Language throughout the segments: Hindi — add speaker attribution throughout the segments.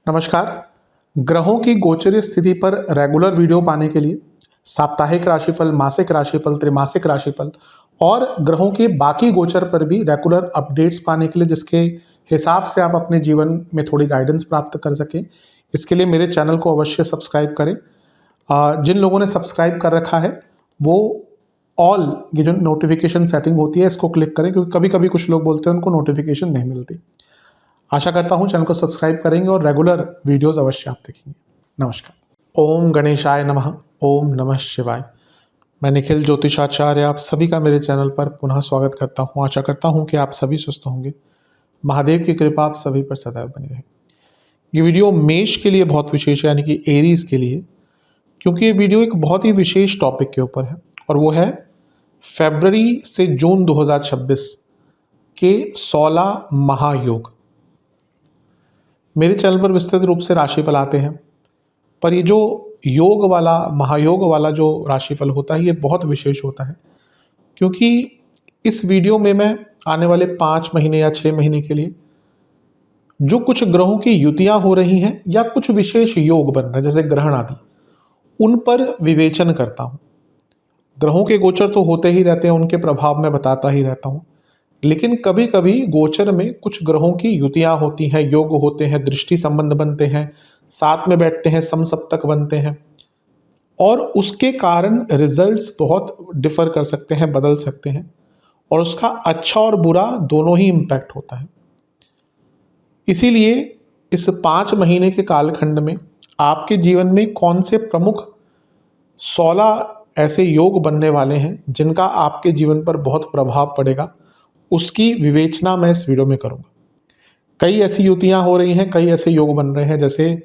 Speaker 1: नमस्कार। ग्रहों की गोचरीय स्थिति पर रेगुलर वीडियो पाने के लिए साप्ताहिक राशिफल, मासिक राशिफल, त्रैमासिक राशिफल और ग्रहों के बाकी गोचर पर भी रेगुलर अपडेट्स पाने के लिए, जिसके हिसाब से आप अपने जीवन में थोड़ी गाइडेंस प्राप्त कर सकें, इसके लिए मेरे चैनल को अवश्य सब्सक्राइब करें। जिन लोगों ने सब्सक्राइब कर रखा है वो ऑल ये जो नोटिफिकेशन सेटिंग होती है इसको क्लिक करें, क्योंकि कभी कभी कुछ लोग बोलते हैं उनको नोटिफिकेशन नहीं मिलती। आशा करता हूँ चैनल को सब्सक्राइब करेंगे और रेगुलर वीडियोस अवश्य आप देखेंगे। नमस्कार। ओम गणेशाय नमः। ओम नमः शिवाय। मैं निखिल ज्योतिषाचार्य आप सभी का मेरे चैनल पर पुनः स्वागत करता हूँ। आशा करता हूँ कि आप सभी स्वस्थ होंगे। महादेव की कृपा आप सभी पर सदैव बनी रहे। ये वीडियो मेष के लिए बहुत विशेष है, यानी कि एरीज के लिए, क्योंकि ये वीडियो एक बहुत ही विशेष टॉपिक के ऊपर है और वो है फरवरी से जून 2026 के 16 महायोग। मेरे चैनल पर विस्तृत रूप से राशिफल आते हैं, पर ये जो योग वाला, महायोग वाला जो राशिफल होता है ये बहुत विशेष होता है, क्योंकि इस वीडियो में मैं आने वाले 5 महीने या 6 महीने के लिए जो कुछ ग्रहों की युतियां हो रही हैं या कुछ विशेष योग बन रहे हैं जैसे ग्रहण आदि, उन पर विवेचन करता हूँ। ग्रहों के गोचर तो होते ही रहते हैं, उनके प्रभाव मैं बताता ही रहता हूँ, लेकिन कभी कभी गोचर में कुछ ग्रहों की युतियां होती हैं, योग होते हैं, दृष्टि संबंध बनते हैं, साथ में बैठते हैं, समसप्तक बनते हैं और उसके कारण रिजल्ट्स बहुत डिफर कर सकते हैं, बदल सकते हैं और उसका अच्छा और बुरा दोनों ही इम्पैक्ट होता है। इसीलिए इस 5 महीने के कालखंड में आपके जीवन में कौन से प्रमुख 16 ऐसे योग बनने वाले हैं जिनका आपके जीवन पर बहुत प्रभाव पड़ेगा, उसकी विवेचना मैं इस वीडियो में करूंगा। कई ऐसी युतियां हो रही हैं, कई ऐसे योग बन रहे हैं, जैसे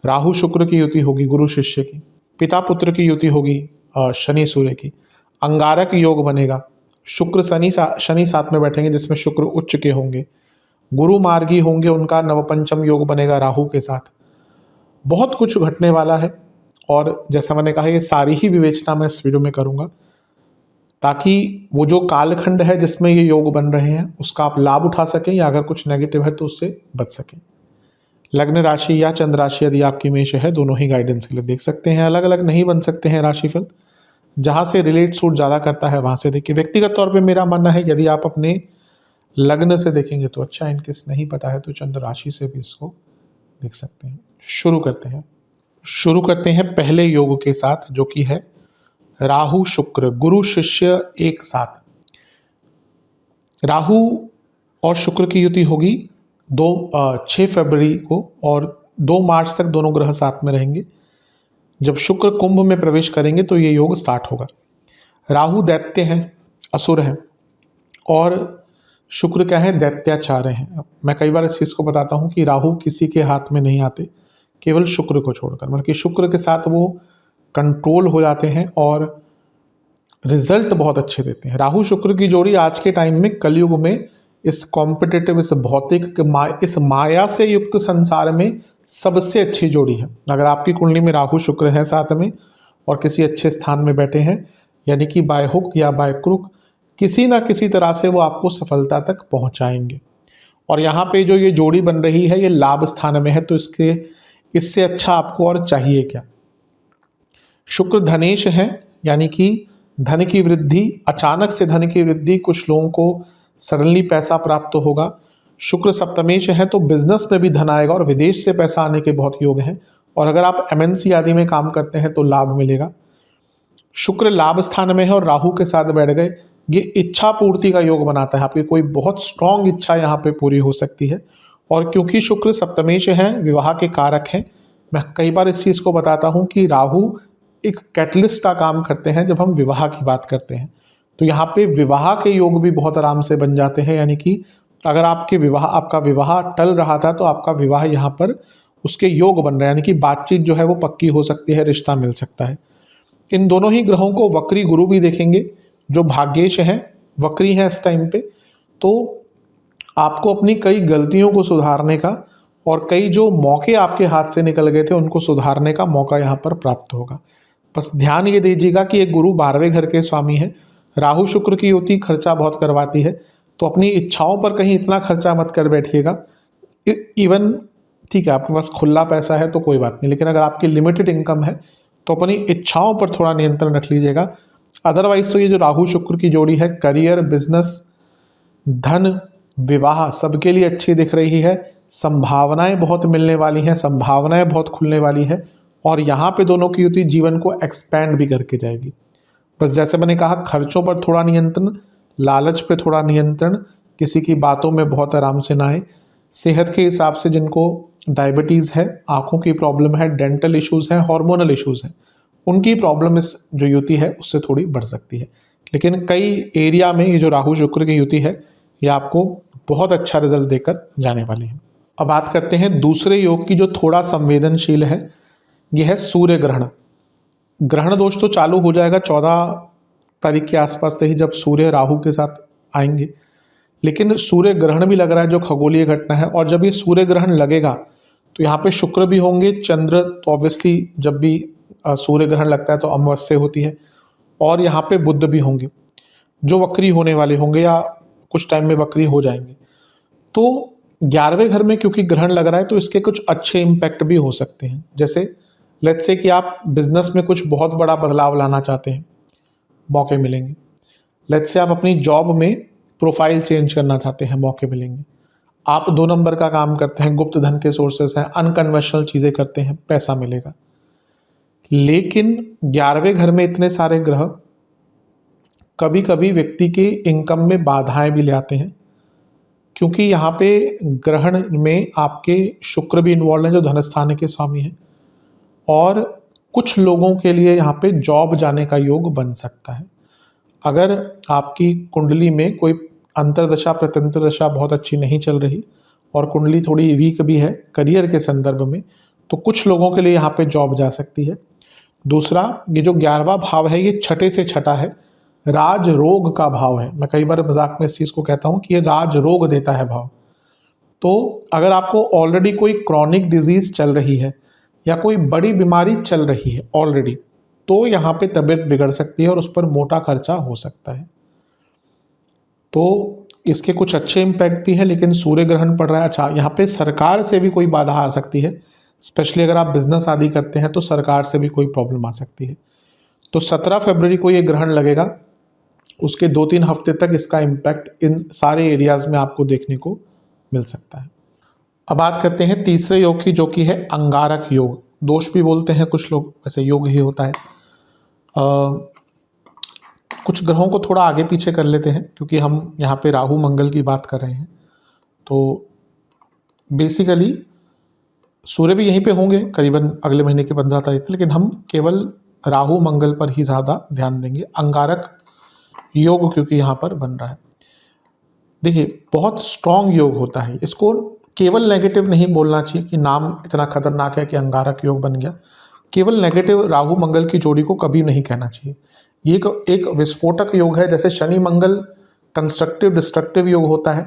Speaker 1: राहु शुक्र की युति होगी गुरु शिष्य की, पिता पुत्र की युति होगी शनि सूर्य की, अंगारक योग बनेगा, शुक्र शनि साथ में बैठेंगे जिसमें शुक्र उच्च के होंगे, गुरु मार्गी होंगे, उनका नवपंचम योग बनेगा राहु के साथ। बहुत कुछ घटने वाला है और जैसा मैंने कहा ये सारी ही विवेचना मैं इस वीडियो में करूंगा, ताकि वो जो कालखंड है जिसमें ये योग बन रहे हैं उसका आप लाभ उठा सकें, या अगर कुछ नेगेटिव है तो उससे बच सकें। लग्न राशि या चंद्र राशि यदि आपकी मेष है, दोनों ही गाइडेंस के लिए देख सकते हैं। अलग अलग नहीं बन सकते हैं राशिफल, जहां से रिलेट सूट ज़्यादा करता है वहां से देखिए। व्यक्तिगत तौर पर मेरा मानना है यदि आप अपने लग्न से देखेंगे तो अच्छा, इनकेस नहीं पता है तो चंद्र राशि से भी इसको देख सकते हैं। शुरू करते हैं पहले योग के साथ, जो कि है राहु शुक्र गुरु शिष्य एक साथ। राहु और शुक्र की युति होगी 6 फरवरी को और 2 मार्च तक दोनों ग्रह साथ में रहेंगे। जब शुक्र कुंभ में प्रवेश करेंगे तो ये योग स्टार्ट होगा। राहु दैत्य हैं, असुर हैं, और शुक्र क्या है, दैत्याचार्य हैं। मैं कई बार इस चीज़ को बताता हूँ कि राहु किसी के हाथ में नहीं आते, केवल शुक्र को छोड़कर, मतलब कि शुक्र के साथ वो कंट्रोल हो जाते हैं और रिजल्ट बहुत अच्छे देते हैं। राहु शुक्र की जोड़ी आज के टाइम में कलयुग में इस कॉम्पिटिटिव, इस भौतिक, इस माया से युक्त संसार में सबसे अच्छी जोड़ी है। अगर आपकी कुंडली में राहु शुक्र है साथ में और किसी अच्छे स्थान में बैठे हैं, यानी कि बाय हुक या बाय क्रुक किसी ना किसी तरह से वो आपको सफलता तक पहुंचाएंगे। और यहाँ पे जो ये जोड़ी बन रही है ये लाभ स्थान में है, तो इससे अच्छा आपको और चाहिए क्या। शुक्र धनेश है, यानी कि धन की वृद्धि, अचानक से धन की वृद्धि, कुछ लोगों को सडनली पैसा प्राप्त होगा। शुक्र सप्तमेश है तो बिजनेस में भी धन आएगा और विदेश से पैसा आने के बहुत योग हैं, और अगर आप MNC आदि में काम करते हैं तो लाभ मिलेगा। शुक्र लाभ स्थान में है और राहु के साथ बैठ गए, ये इच्छा पूर्ति का योग बनाता है। आपकी कोई बहुत स्ट्रांग इच्छा यहाँ पे पूरी हो सकती है। और क्योंकि शुक्र सप्तमेश है, विवाह के कारक हैं, मैं कई बार इस चीज़ को बताता हूँ कि राहु एक कैटलिस्ट का काम करते हैं जब हम विवाह की बात करते हैं। तो यहाँ पे विवाह के योग भी बहुत आराम से बन जाते हैं, यानी कि अगर आपका विवाह टल रहा था तो आपका विवाह यहाँ पर उसके योग बन रहे हैं, यानी कि बातचीत जो है वो पक्की हो सकती है, रिश्ता मिल सकता है। इन दोनों ही ग्रहों को वक्री गुरु भी देखेंगे, जो भाग्येश हैं, वक्री हैं इस टाइम पे, तो आपको अपनी कई गलतियों को सुधारने का और कई जो मौके आपके हाथ से निकल गए थे उनको सुधारने का मौका यहाँ पर प्राप्त होगा। बस ध्यान ये दीजिएगा कि एक गुरु 12वें घर के स्वामी हैं। राहु शुक्र की युति खर्चा बहुत करवाती है, तो अपनी इच्छाओं पर कहीं इतना खर्चा मत कर बैठिएगा। इवन ठीक है, आपके पास खुला पैसा है तो कोई बात नहीं, लेकिन अगर आपकी लिमिटेड इनकम है तो अपनी इच्छाओं पर थोड़ा नियंत्रण रख लीजिएगा। अदरवाइज तो ये जो राहु शुक्र की जोड़ी है, करियर, बिजनेस, धन, विवाह सबके लिए अच्छी दिख रही है। संभावनाएं बहुत मिलने वाली हैं, संभावनाएं बहुत खुलने वाली है, और यहाँ पे दोनों की युति जीवन को एक्सपैंड भी करके जाएगी। बस जैसे मैंने कहा, खर्चों पर थोड़ा नियंत्रण, लालच पे थोड़ा नियंत्रण, किसी की बातों में बहुत आराम से ना आए। सेहत के हिसाब से जिनको डायबिटीज़ है, आँखों की प्रॉब्लम है, डेंटल इश्यूज़ हैं, हार्मोनल इश्यूज़ हैं, उनकी प्रॉब्लम इस जो युति है उससे थोड़ी बढ़ सकती है। लेकिन कई एरिया में ये जो राहु शुक्र की युति है ये आपको बहुत अच्छा रिजल्ट देकर जाने वाली है। अब बात करते हैं दूसरे योग की जो थोड़ा संवेदनशील है, ये है सूर्य ग्रहण। ग्रहण दोष तो चालू हो जाएगा 14 तारीख के आसपास से ही, जब सूर्य राहु के साथ आएंगे, लेकिन सूर्य ग्रहण भी लग रहा है जो खगोलीय घटना है। और जब ये सूर्य ग्रहण लगेगा तो यहाँ पे शुक्र भी होंगे, चंद्र तो ऑब्वियसली जब भी सूर्य ग्रहण लगता है तो अमावस्या होती है, और यहाँ पे बुध भी होंगे जो वक्री होने वाले होंगे या कुछ टाइम में वक्री हो जाएंगे। तो 11वें घर में क्योंकि ग्रहण लग रहा है तो इसके कुछ अच्छे इम्पैक्ट भी हो सकते हैं। जैसे लेट्स से कि आप बिजनेस में कुछ बहुत बड़ा बदलाव लाना चाहते हैं, मौके मिलेंगे। लेट्स से आप अपनी जॉब में प्रोफाइल चेंज करना चाहते हैं, मौके मिलेंगे। आप 2 नंबर का काम करते हैं, गुप्त धन के सोर्सेस हैं, अनकन्वेंशनल चीज़ें करते हैं, पैसा मिलेगा। लेकिन 11वें घर में इतने सारे ग्रह कभी कभी व्यक्ति के इनकम में बाधाएं भी ले आते हैं, क्योंकि यहाँ पे ग्रहण में आपके शुक्र भी इन्वॉल्व हैं जो धनस्थान के स्वामी हैं, और कुछ लोगों के लिए यहाँ पे जॉब जाने का योग बन सकता है। अगर आपकी कुंडली में कोई अंतरदशा प्रत्यंतर दशा बहुत अच्छी नहीं चल रही और कुंडली थोड़ी वीक भी है करियर के संदर्भ में, तो कुछ लोगों के लिए यहाँ पे जॉब जा सकती है। दूसरा, ये जो 11वां भाव है ये छठे से छठा है, राज रोग का भाव है। मैं कई बार मजाक में इस चीज़ को कहता हूँ कि ये राज रोग देता है भाव। तो अगर आपको ऑलरेडी कोई क्रॉनिक डिजीज चल रही है या कोई बड़ी बीमारी चल रही है ऑलरेडी, तो यहाँ पे तबीयत बिगड़ सकती है और उस पर मोटा खर्चा हो सकता है। तो इसके कुछ अच्छे इम्पैक्ट भी हैं, लेकिन सूर्य ग्रहण पड़ रहा है। अच्छा, यहाँ पे सरकार से भी कोई बाधा आ सकती है, स्पेशली अगर आप बिजनेस आदि करते हैं तो सरकार से भी कोई प्रॉब्लम आ सकती है। तो 17 फरवरी को ये ग्रहण लगेगा, उसके 2-3 हफ्ते तक इसका इम्पैक्ट इन सारे एरियाज में आपको देखने को मिल सकता है। अब बात करते हैं तीसरे योग की, जो कि है अंगारक योग। दोष भी बोलते हैं कुछ लोग, वैसे योग ही होता है। कुछ ग्रहों को थोड़ा आगे पीछे कर लेते हैं क्योंकि हम यहाँ पे राहु मंगल की बात कर रहे हैं। तो बेसिकली सूर्य भी यहीं पे होंगे करीबन अगले महीने की 15 तारीख तक, लेकिन हम केवल राहु मंगल पर ही ज़्यादा ध्यान देंगे। अंगारक योग क्योंकि यहाँ पर बन रहा है, देखिए बहुत स्ट्रॉन्ग योग होता है। इसको केवल नेगेटिव नहीं बोलना चाहिए कि नाम इतना खतरनाक है कि अंगारक योग बन गया। केवल नेगेटिव राहु मंगल की जोड़ी को कभी नहीं कहना चाहिए। ये एक विस्फोटक योग है। जैसे शनि मंगल कंस्ट्रक्टिव डिस्ट्रक्टिव योग होता है,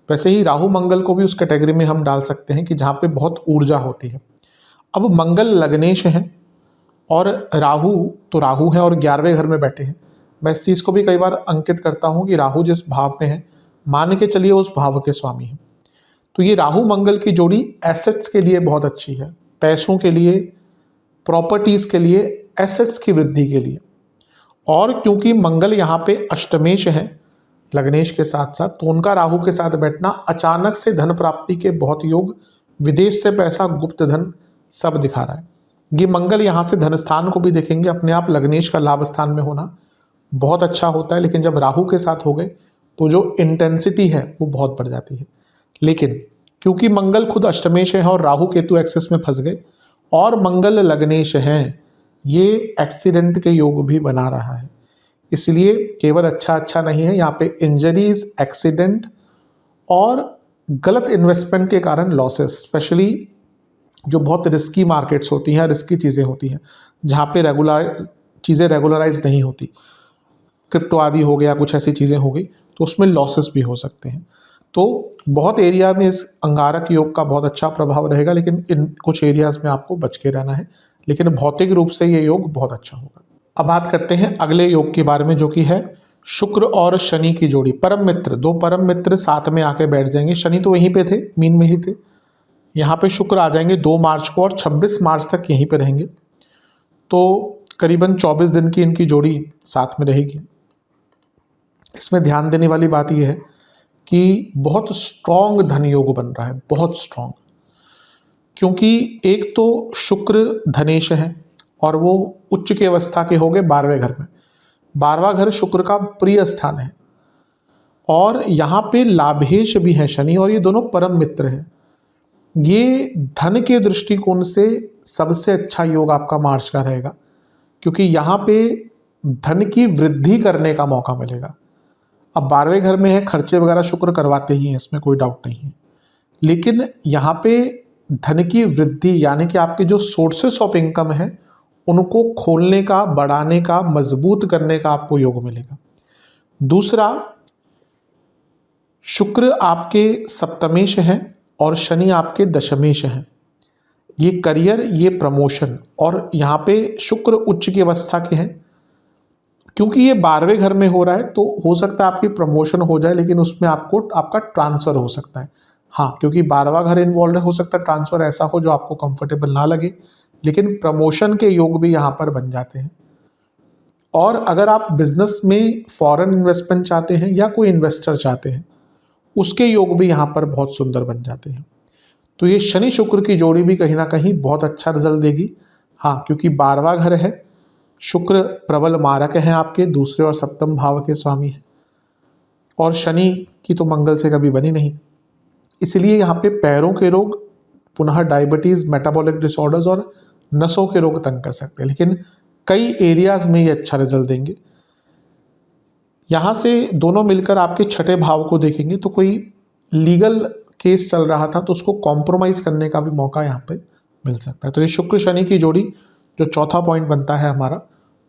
Speaker 1: वैसे ही राहु मंगल को भी उस कैटेगरी में हम डाल सकते हैं कि जहाँ पे बहुत ऊर्जा होती है। अब मंगल लग्नेश है और राहु तो राहु है और 11वें घर में बैठे हैं। मैं इस चीज़ को भी कई बार अंकित करता हूँ कि राहु जिस भाव में है, मान के चलिए उस भाव के स्वामी हैं। तो ये राहु मंगल की जोड़ी एसेट्स के लिए बहुत अच्छी है, पैसों के लिए, प्रॉपर्टीज़ के लिए, एसेट्स की वृद्धि के लिए। और क्योंकि मंगल यहाँ पे अष्टमेश है लग्नेश के साथ साथ, तो उनका राहु के साथ बैठना अचानक से धन प्राप्ति के बहुत योग, विदेश से पैसा, गुप्त धन सब दिखा रहा है। ये मंगल यहाँ से धन स्थान को भी देखेंगे, अपने आप लग्नेश का लाभ स्थान में होना बहुत अच्छा होता है, लेकिन जब राहु के साथ हो गए तो जो इंटेंसिटी है वो बहुत बढ़ जाती है। लेकिन क्योंकि मंगल खुद अष्टमेश है और राहु केतु एक्सेस में फंस गए और मंगल लग्नेश हैं, ये एक्सीडेंट के योग भी बना रहा है। इसलिए केवल अच्छा नहीं है, यहाँ पे इंजरीज, एक्सीडेंट और गलत इन्वेस्टमेंट के कारण लॉसेस, स्पेशली जो बहुत रिस्की मार्केट्स होती हैं, रिस्की चीज़ें होती हैं जहाँ पे चीज़ें रेगुलराइज नहीं होती, क्रिप्टो आदि हो गया, कुछ ऐसी चीज़ें हो गई, तो उसमें लॉसेस भी हो सकते हैं। तो बहुत एरिया में इस अंगारक योग का बहुत अच्छा प्रभाव रहेगा, लेकिन इन कुछ एरियाज में आपको बच के रहना है। लेकिन भौतिक रूप से ये योग बहुत अच्छा होगा। अब बात करते हैं अगले योग के बारे में, जो कि है शुक्र और शनि की जोड़ी, परम मित्र, दो परम मित्र साथ में आके बैठ जाएंगे। शनि तो वहीं पे थे, मीन में ही थे। यहाँ पे शुक्र आ जाएंगे 2 मार्च को और 26 मार्च तक यहीं पे रहेंगे। तो करीबन 24 दिन की इनकी जोड़ी साथ में रहेगी। इसमें ध्यान देने वाली बात यह है कि बहुत स्ट्रॉन्ग धन योग बन रहा है, बहुत स्ट्रॉन्ग, क्योंकि एक तो शुक्र धनेश है और वो उच्च की अवस्था के हो गए 12वें घर में। 12वां घर शुक्र का प्रिय स्थान है और यहाँ पे लाभेश भी है शनि, और ये दोनों परम मित्र हैं। ये धन के दृष्टिकोण से सबसे अच्छा योग आपका मार्च का रहेगा, क्योंकि यहाँ पे धन की वृद्धि करने का मौका मिलेगा। अब 12वें घर में है, खर्चे वगैरह शुक्र करवाते ही हैं, इसमें कोई डाउट नहीं है, लेकिन यहाँ पे धन की वृद्धि यानी कि आपके जो सोर्सेस ऑफ इनकम है उनको खोलने का, बढ़ाने का, मजबूत करने का आपको योग मिलेगा। दूसरा, शुक्र आपके सप्तमेश हैं और शनि आपके दशमेश हैं। ये करियर, ये प्रमोशन, और यहाँ पे शुक्र उच्च की अवस्था के हैं। क्योंकि ये 12वें घर में हो रहा है तो हो सकता है आपकी प्रमोशन हो जाए, लेकिन उसमें आपको आपका ट्रांसफ़र हो सकता है। हाँ, क्योंकि 12वां घर इन्वॉल्व है, हो सकता है ट्रांसफ़र ऐसा हो जो आपको कंफर्टेबल ना लगे, लेकिन प्रमोशन के योग भी यहाँ पर बन जाते हैं। और अगर आप बिजनेस में फॉरेन इन्वेस्टमेंट चाहते हैं या कोई इन्वेस्टर चाहते हैं, उसके योग भी यहाँ पर बहुत सुंदर बन जाते हैं। तो ये शनि शुक्र की जोड़ी भी कहीं ना कहीं बहुत अच्छा रिजल्ट देगी। हाँ, क्योंकि 12वां घर है, शुक्र प्रबल मारक हैं, आपके दूसरे और सप्तम भाव के स्वामी हैं, और शनि की तो मंगल से कभी बनी नहीं, इसलिए यहाँ पे पैरों के रोग, पुनः डायबिटीज़, मेटाबॉलिक डिसऑर्डर्स और नसों के रोग तंग कर सकते हैं, लेकिन कई एरियाज में ये अच्छा रिजल्ट देंगे। यहाँ से दोनों मिलकर आपके छठे भाव को देखेंगे तो कोई लीगल केस चल रहा था तो उसको कॉम्प्रोमाइज़ करने का भी मौका यहाँ पे मिल सकता है। तो ये शुक्र शनि की जोड़ी जो चौथा पॉइंट बनता है हमारा,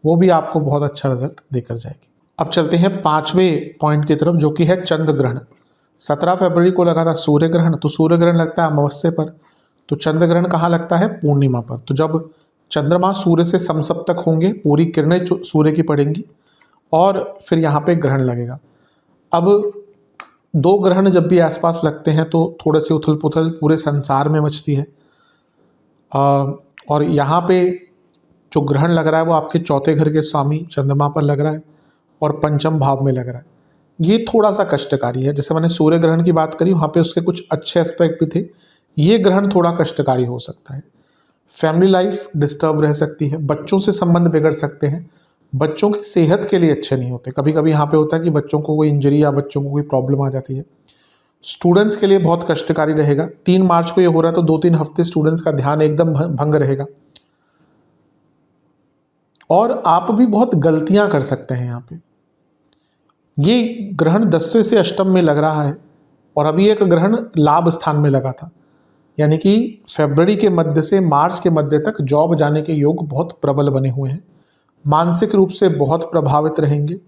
Speaker 1: वो भी आपको बहुत अच्छा रिजल्ट देकर जाएगी। अब चलते हैं 5वें पॉइंट की तरफ, जो कि है चंद्र ग्रहण। 17 फरवरी को लगा था सूर्य ग्रहण, तो सूर्य ग्रहण लगता है अमावस्या पर, तो चंद्र ग्रहण कहाँ लगता है? पूर्णिमा पर। तो जब चंद्रमा सूर्य से समसप्तक होंगे, पूरी किरणें सूर्य की पड़ेंगी और फिर यहाँ पे ग्रहण लगेगा। अब 2 ग्रहण जब भी आसपास लगते हैं तो थोड़े से उथल पुथल पूरे संसार में मचती है। और यहाँ पे जो ग्रहण लग रहा है वो आपके चौथे घर के स्वामी चंद्रमा पर लग रहा है और पंचम भाव में लग रहा है। ये थोड़ा सा कष्टकारी है। जैसे मैंने सूर्य ग्रहण की बात करी, वहाँ पे उसके कुछ अच्छे एस्पेक्ट भी थे, ये ग्रहण थोड़ा कष्टकारी हो सकता है। फैमिली लाइफ डिस्टर्ब रह सकती है, बच्चों से संबंध बिगड़ सकते हैं, बच्चों की सेहत के लिए अच्छे नहीं होते। कभी कभी यहाँ पे होता है कि बच्चों को कोई इंजरी या बच्चों को कोई प्रॉब्लम आ जाती है। स्टूडेंट्स के लिए बहुत कष्टकारी रहेगा। 3 मार्च को ये हो रहा है तो 2-3 हफ्ते स्टूडेंट्स का ध्यान एकदम भंग रहेगा और आप भी बहुत गलतियां कर सकते हैं। यहाँ पे ये ग्रहण 10वें से अष्टम में लग रहा है और अभी एक ग्रहण लाभ स्थान में लगा था, यानी कि फरवरी के मध्य से मार्च के मध्य तक जॉब जाने के योग बहुत प्रबल बने हुए हैं। मानसिक रूप से बहुत प्रभावित रहेंगे।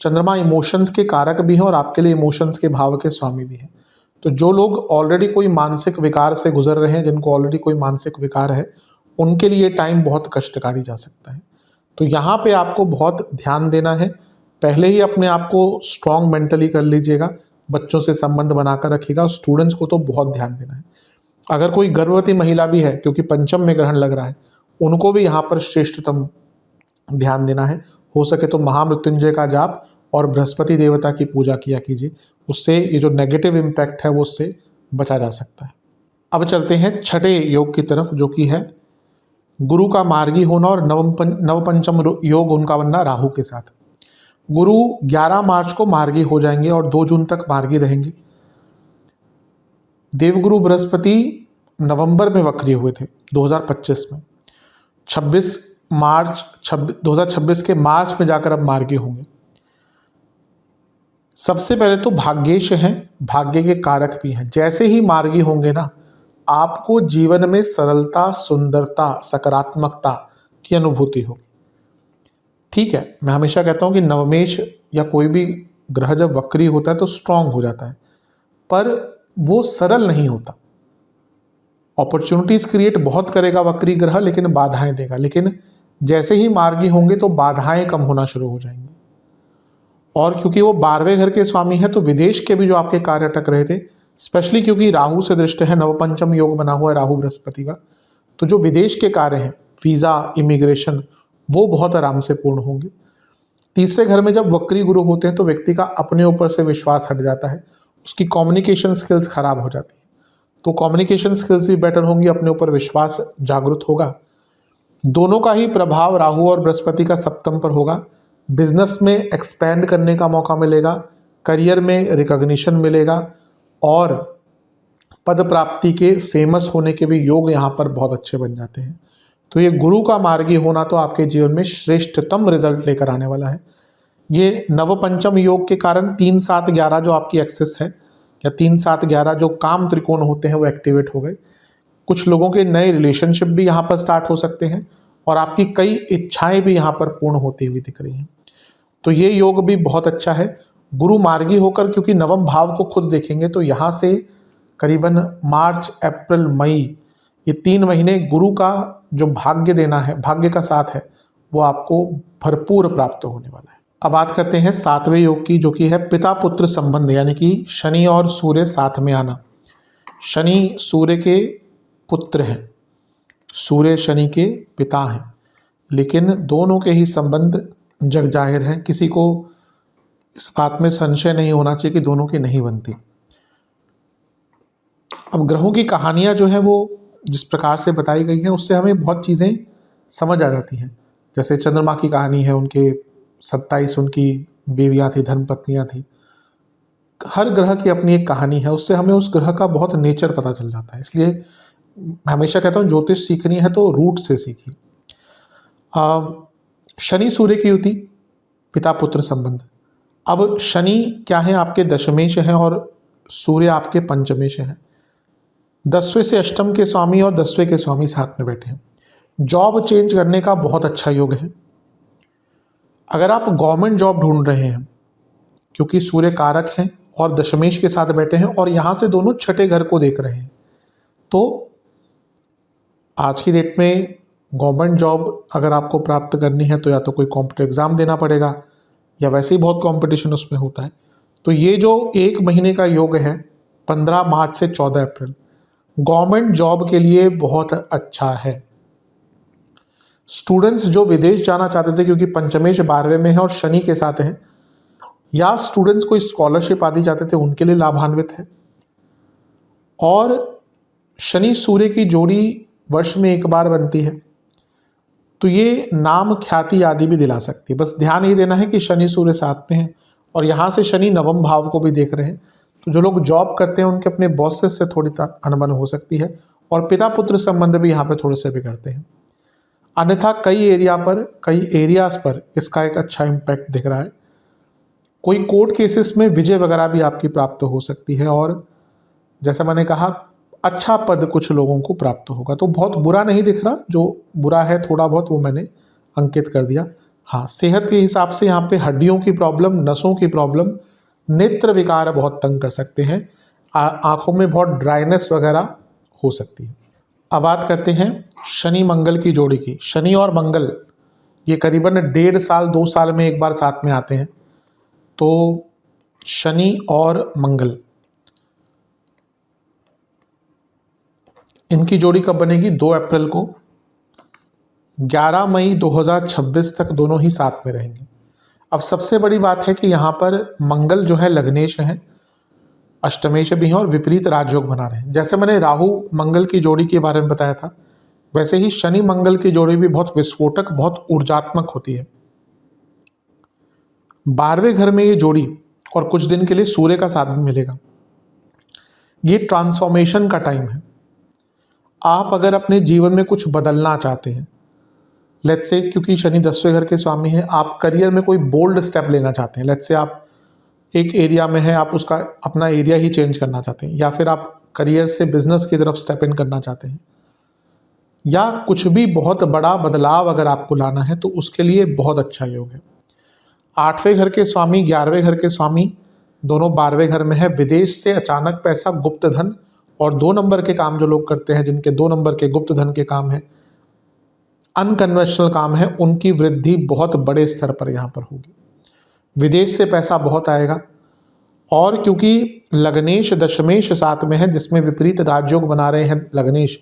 Speaker 1: चंद्रमा इमोशंस के कारक भी हैं और आपके लिए इमोशंस के भाव के स्वामी भी हैं। तो जो लोग ऑलरेडी कोई मानसिक विकार से गुजर रहे हैं, जिनको ऑलरेडी कोई मानसिक विकार है, उनके लिए टाइम बहुत कष्टकारी जा सकता है। तो यहाँ पे आपको बहुत ध्यान देना है। पहले ही अपने आप को स्ट्रॉन्ग मेंटली कर लीजिएगा, बच्चों से संबंध बनाकर रखिएगा। स्टूडेंट्स को तो बहुत ध्यान देना है। अगर कोई गर्भवती महिला भी है, क्योंकि पंचम में ग्रहण लग रहा है, उनको भी यहाँ पर श्रेष्ठतम ध्यान देना है। हो सके तो महामृत्युंजय का जाप और बृहस्पति देवता की पूजा किया कीजिए, उससे ये जो नेगेटिव इम्पैक्ट है वो उससे बचा जा सकता है। अब चलते हैं छठे योग की तरफ, जो कि है गुरु का मार्गी होना और नवपंचम योग उनका बनना राहु के साथ। गुरु 11 मार्च को मार्गी हो जाएंगे और 2 जून तक मार्गी रहेंगे। देवगुरु बृहस्पति नवंबर में वक्री हुए थे 2025 में। 2026 के मार्च में जाकर अब मार्गी होंगे। सबसे पहले तो भाग्येश हैं, भाग्य के कारक भी हैं। जैसे ही मार्गी होंगे ना, आपको जीवन में सरलता, सुंदरता, सकारात्मकता की अनुभूति होगी। ठीक है, मैं हमेशा कहता हूं कि नवमेश या कोई भी ग्रह जब वक्री होता है तो स्ट्रांग हो जाता है, पर वो सरल नहीं होता। अपॉर्चुनिटीज क्रिएट बहुत करेगा वक्री ग्रह, लेकिन बाधाएं देगा। लेकिन जैसे ही मार्गी होंगे तो बाधाएं कम होना शुरू हो जाएंगी और क्योंकि वो 12वें घर के स्वामी है तो विदेश के भी जो आपके कार्य अटक रहे थे, स्पेशली क्योंकि राहु से दृष्ट है, नवपंचम योग बना हुआ है राहु बृहस्पति का, तो जो विदेश के कार्य हैं, वीज़ा, इमिग्रेशन, वो बहुत आराम से पूर्ण होंगे। तीसरे घर में जब वक्री गुरु होते हैं तो व्यक्ति का अपने ऊपर से विश्वास हट जाता है, उसकी कम्युनिकेशन स्किल्स खराब हो जाती है, तो कम्युनिकेशन स्किल्स भी बेटर होंगी, अपने ऊपर विश्वास जागृत होगा। दोनों का ही प्रभाव राहु और बृहस्पति का सप्तम पर होगा। बिजनेस में एक्सपैंड करने का मौका मिलेगा, करियर में रिकॉग्निशन मिलेगा और पद प्राप्ति के, फेमस होने के भी योग यहाँ पर बहुत अच्छे बन जाते हैं। तो ये गुरु का मार्गी होना तो आपके जीवन में श्रेष्ठतम रिजल्ट लेकर आने वाला है। ये नवपंचम योग के कारण 3, 7, 11 जो आपकी एक्सेस है, या 3, 7, 11 जो काम त्रिकोण होते हैं वो एक्टिवेट हो गए। कुछ लोगों के नए रिलेशनशिप भी यहाँ पर स्टार्ट हो सकते हैं और आपकी कई इच्छाएं भी यहाँ पर पूर्ण होती हुई दिख रही हैं। तो ये योग भी बहुत अच्छा है। गुरु मार्गी होकर क्योंकि नवम भाव को खुद देखेंगे तो यहाँ से करीबन मार्च, अप्रैल, मई, ये 3 महीने गुरु का जो भाग्य देना है, भाग्य का साथ है, वो आपको भरपूर प्राप्त होने वाला है। अब बात करते हैं 7वें योग की, जो कि है पिता पुत्र संबंध, यानी कि शनि और सूर्य साथ में आना। शनि सूर्य के पुत्र हैं, सूर्य शनि के पिता हैं, लेकिन दोनों के ही संबंध जग जाहिर हैं, किसी को इस बात में संशय नहीं होना चाहिए कि दोनों की नहीं बनती। अब ग्रहों की कहानियाँ जो हैं वो जिस प्रकार से बताई गई हैं उससे हमें बहुत चीज़ें समझ आ जाती हैं। जैसे चंद्रमा की कहानी है, उनके 27 उनकी बीवियाँ थी, धर्मपत्नियाँ थी। हर ग्रह की अपनी एक कहानी है, उससे हमें उस ग्रह का बहुत नेचर पता चल जाता है। इसलिए मैं हमेशा कहता हूँ ज्योतिष सीखनी है तो रूट से सीखिए। शनि सूर्य की युति, पिता पुत्र संबंध। अब शनि क्या है, आपके दशमेश हैं और सूर्य आपके पंचमेश हैं। 10वें से अष्टम के स्वामी और 10वें के स्वामी साथ में बैठे हैं। जॉब चेंज करने का बहुत अच्छा योग है। अगर आप गवर्नमेंट जॉब ढूंढ रहे हैं, क्योंकि सूर्य कारक हैं और दशमेश के साथ बैठे हैं और यहाँ से दोनों छठे घर को देख रहे हैं, तो आज की डेट में गवर्नमेंट जॉब अगर आपको प्राप्त करनी है तो या तो कोई कॉम्पिटिटिव एग्ज़ाम देना पड़ेगा या वैसे ही बहुत कंपटीशन उसमें होता है। तो ये जो 1 महीने का योग है 15 मार्च से 14 अप्रैल, गवर्नमेंट जॉब के लिए बहुत अच्छा है। स्टूडेंट्स जो विदेश जाना चाहते थे, क्योंकि पंचमेश 12वें में है और शनि के साथ है, या स्टूडेंट्स कोई स्कॉलरशिप आदि चाहते थे, उनके लिए लाभान्वित है। और शनि सूर्य की जोड़ी वर्ष में एक बार बनती है, तो ये नाम ख्याति आदि भी दिला सकती है। बस ध्यान ये देना है कि शनि सूर्य साथ में है और यहाँ से शनि नवम भाव को भी देख रहे हैं, तो जो लोग जॉब करते हैं उनके अपने बॉसेस से थोड़ी अनबन हो सकती है और पिता पुत्र संबंध भी यहाँ पे थोड़े से बिगड़ते हैं। अन्यथा कई एरियाज़ पर इसका एक अच्छा इम्पैक्ट दिख रहा है। कोई कोर्ट केसेस में विजय वगैरह भी आपकी प्राप्त हो सकती है और जैसा मैंने कहा अच्छा पद कुछ लोगों को प्राप्त होगा। तो बहुत बुरा नहीं दिख रहा, जो बुरा है थोड़ा बहुत वो मैंने अंकित कर दिया। हाँ, सेहत के हिसाब से यहाँ पे हड्डियों की प्रॉब्लम, नसों की प्रॉब्लम, नेत्र विकार बहुत तंग कर सकते हैं, आँखों में बहुत ड्राइनेस वगैरह हो सकती है। अब बात करते हैं शनि मंगल की जोड़ी की। शनि और मंगल ये करीबन 1.5 साल 2 साल में एक बार साथ में आते हैं। तो शनि और मंगल, इनकी जोड़ी कब बनेगी? 2 अप्रैल को। 11 मई 2026 तक दोनों ही साथ में रहेंगे। अब सबसे बड़ी बात है कि यहाँ पर मंगल जो है लग्नेश हैं, अष्टमेश भी हैं और विपरीत राजयोग बना रहे हैं। जैसे मैंने राहु मंगल की जोड़ी के बारे में बताया था, वैसे ही शनि मंगल की जोड़ी भी बहुत विस्फोटक, बहुत ऊर्जात्मक होती है। 12वें घर में ये जोड़ी और कुछ दिन के लिए सूर्य का साथ भी मिलेगा। ये ट्रांसफॉर्मेशन का टाइम है। आप अगर अपने जीवन में कुछ बदलना चाहते हैं, लेट्स से क्योंकि शनि 10वें घर के स्वामी हैं, आप करियर में कोई बोल्ड स्टेप लेना चाहते हैं, लेट्स से आप एक एरिया में हैं, आप उसका अपना एरिया ही चेंज करना चाहते हैं, या फिर आप करियर से बिजनेस की तरफ स्टेप इन करना चाहते हैं, या कुछ भी बहुत बड़ा बदलाव अगर आपको लाना है, तो उसके लिए बहुत अच्छा योग है। 8वें घर के स्वामी 11वें घर के स्वामी दोनों 12वें घर में है। विदेश से अचानक पैसा, गुप्त धन और 2 नंबर के काम जो लोग करते हैं, जिनके 2 नंबर के गुप्त धन के काम है, अनकन्वेंशनल काम है, उनकी वृद्धि बहुत बड़े स्तर पर यहाँ पर होगी। विदेश से पैसा बहुत आएगा। और क्योंकि लग्नेश दशमेश साथ में है, जिसमें विपरीत राजयोग बना रहे हैं लग्नेश,